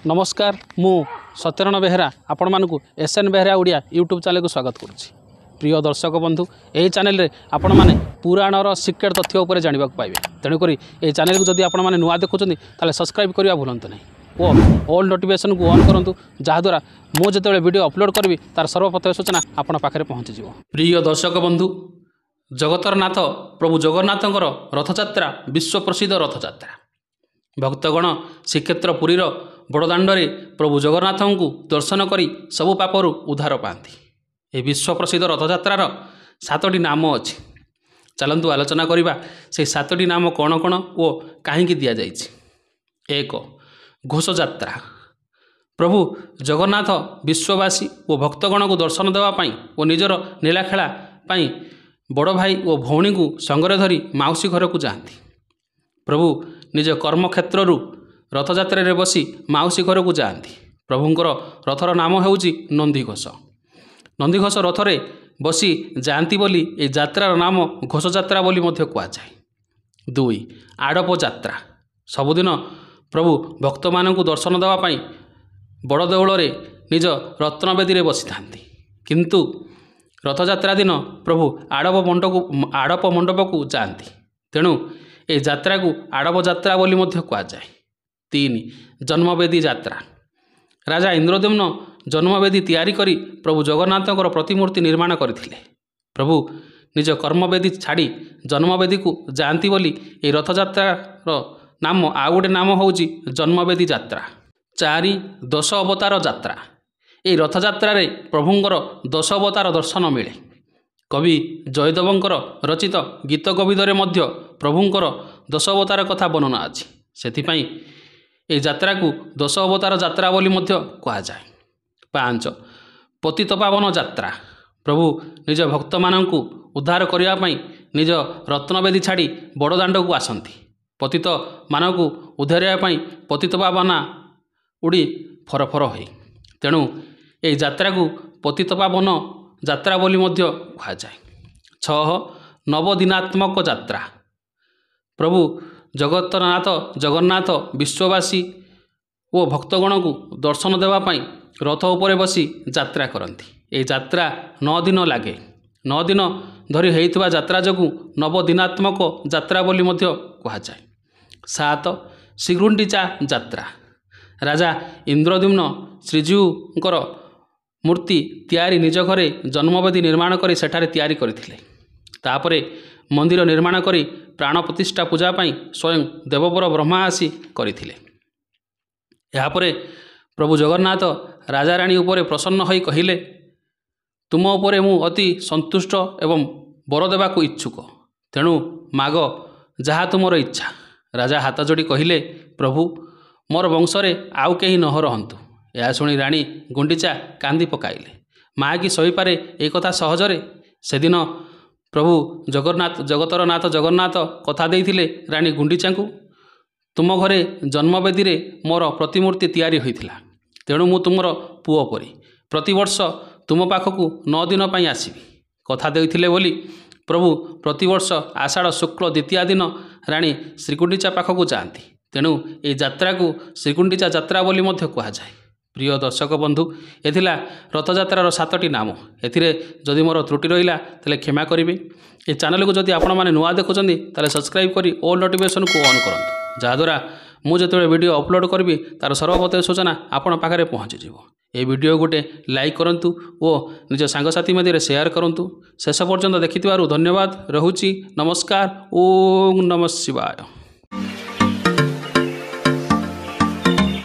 नमस्कार मु सत्यनारायण बेहेरा आपण मानकु SN Behera Odia YouTube channel को स्वागत करुच्ची। प्रिय दर्शक बंधु यही चैनल रे आपण माने पुराणर सिक्रेट तथ्य उपर जानिबा पाइबे। तेणुक ये चैनल को जदि आपण माने नुआ देखुछन्ती ताले सब्सक्राइब करिया भूलंतु नहीं और ऑल नोटिफिकेशन को ऑन करंतु जहाँद्वारा मु जेतेबेले वीडियो अपलोड करबी तार सर्वप्रथम सूचना आपण पाखरे पहुँची जिवो। प्रिय दर्शक बंधु जगतर नाथ प्रभु जगन्नाथंकर रथयात्रा विश्व प्रसिद्ध रथयात्रा। भक्तगण श्रीक्षेत्र पुरीर बड़दाण्डे प्रभु जगन्नाथ को दर्शन करी सबु पापरू उद्धार पाती। ये विश्व प्रसिद्ध रथयात्रार 7टी नाम अच्छी। चलतु आलोचना करवा से 7टी नाम कौन कौन और कहीं दि जाए। 1 घोषयात्रा। प्रभु जगन्नाथ विश्ववासी और भक्तगण को दर्शन देवाई और निजर नीलाखेला बड़ भाई और भौणी को संगरे धरी माउसी घर को जाती। प्रभु निज कर्मक्षेत्र रथयात्रा रे बसी माउसी घर को जाती। प्रभुंकर रथर नाम होउची नंदीघोष। नंदीघोष रथरे बसी जाती बोली ए यात्रार नाम घोषयात्रा बोली मध्य कुआजाए। 2 आड़प यात्रा। सबुदिन प्रभु भक्त मानू दर्शन देवाई बड़ देउल निज रत्नवेदी बसी था, किंतु रथयात्रा दिन प्रभु आड़प मंडप को जाती। तेणु ए यात्रा को आड़प यात्रा बोली मध्य कुआजाए। 3 जन्मवेदी यात्रा। राजा इंद्रद्युम्न जन्मवेदी तैयारी करी प्रभु जगन्नाथंकर प्रतिमूर्ति निर्माण करथिले। प्रभु निज कर्मवेदी छाड़ी जन्मवेदी को जाती बोली ए रथयात्रार नाम आउ गोटे नाम होउची जन्मवेदी यात्रा। 4 10 अवतार यात्रा। ए रथयात्रा रे प्रभुंकर 10 अवतार दर्शन मिले। कवि जयदेवंकर रचित गीत कविदरे मध्य प्रभुंकर 10 अवतार कथा वर्णना अछि। सेथिपाई ए यात्रा को 10 अवतार यात्रा बोली मध्य कुआजाए। 5 पतितपावन यात्रा। प्रभु निज भक्त मानू उद्धार करने निज रत्नवेदी छाड़ी बड़दाण्ड को आसती। पतित मानू उद्धार पतितपावना उड़ी फरफर हो। तेणु ए यात्रा को पतितपावन यात्रा बोली मध्य कुआजाए। 6 नवदिनात्मक यात्रा। प्रभु जगतनाथ जगन्नाथ विश्ववासी और भक्तगण को दर्शन देवाई रथ उपरे बसी यात्रा करती। ए यात्रा 9 दिन लगे। 9 दिन धरी होइथिबा यात्रा जोगु नवदिनात्मक यात्रा बोली मध्य कुआजाए। 7 श्रीगुंडीचा यात्रा। राजा इंद्रद्युम्न श्रीजीउंकर मूर्ति तैयारी निज घरे जन्मवेदी निर्माण करी सेठारे तैयारी करथिले। तापरे मंदिर निर्माण करी प्राण प्रतिष्ठा पूजा पाई स्वयं देवपर ब्रह्मा आसी करथिले। यापरे प्रभु जगन्नाथ राजा रानी उपरे प्रसन्न होई कहिले, तुम उपरे मु अति संतुष्ट एवं बर देवाक इच्छुक, तेणु माग जहा तुमर इच्छा। राजा हाथ जोड़ी कहिले, प्रभु मोर वंशरे आउ केही न रहंतु। यह शुणी रानी गुंडीचा कांदी पकाइले। माँ कि सहीपारे एक कथा सहजरे। सेदिन प्रभु जगतर नाथ जगन्नाथ कथा देइथिले रानी गुंडीचा को, तुम घरे जन्मवेदी रे मोर प्रतिमूर्ति तैयारी होइथिला, तेणु मु तुमर पुओ परी प्रतिवर्ष तुम पाखकु 9 दिन पई आसीबी। कथा देइथिले बोली प्रभु प्रतिवर्ष आषाढ़ शुक्ल द्वितीया दिन रानी श्रीगुंडीचा पाखकु जाती। तेणु ए यात्रा को श्रीगुंडीचा यात्रा बोली मध्य कुआजाए। प्रिय दर्शक बंधु एथिला रथयात्रार 7टी नाम। एथिरे जदि मोर त्रुटि रहिला ताले क्षमा करिवे। ए चैनल को जदि आपण माने नुआ देखुछन्ती ताले सब्सक्राइब करी ऑल नोटिफिकेशन को ऑन करंतु, जहाँद्वारा मु जेतेबेले वीडियो अपलोड करबी तार सर्वप्रथम सूचना आपण पाखरे पहुँची जिवो। ए वीडियो गोटे लाइक करंतु और निज सांगसाथी मध्य शेयर करंतु। शेष पर्यंत देखिथिबारु धन्यवाद। रहुची नमस्कार। ओम नमः शिवाय।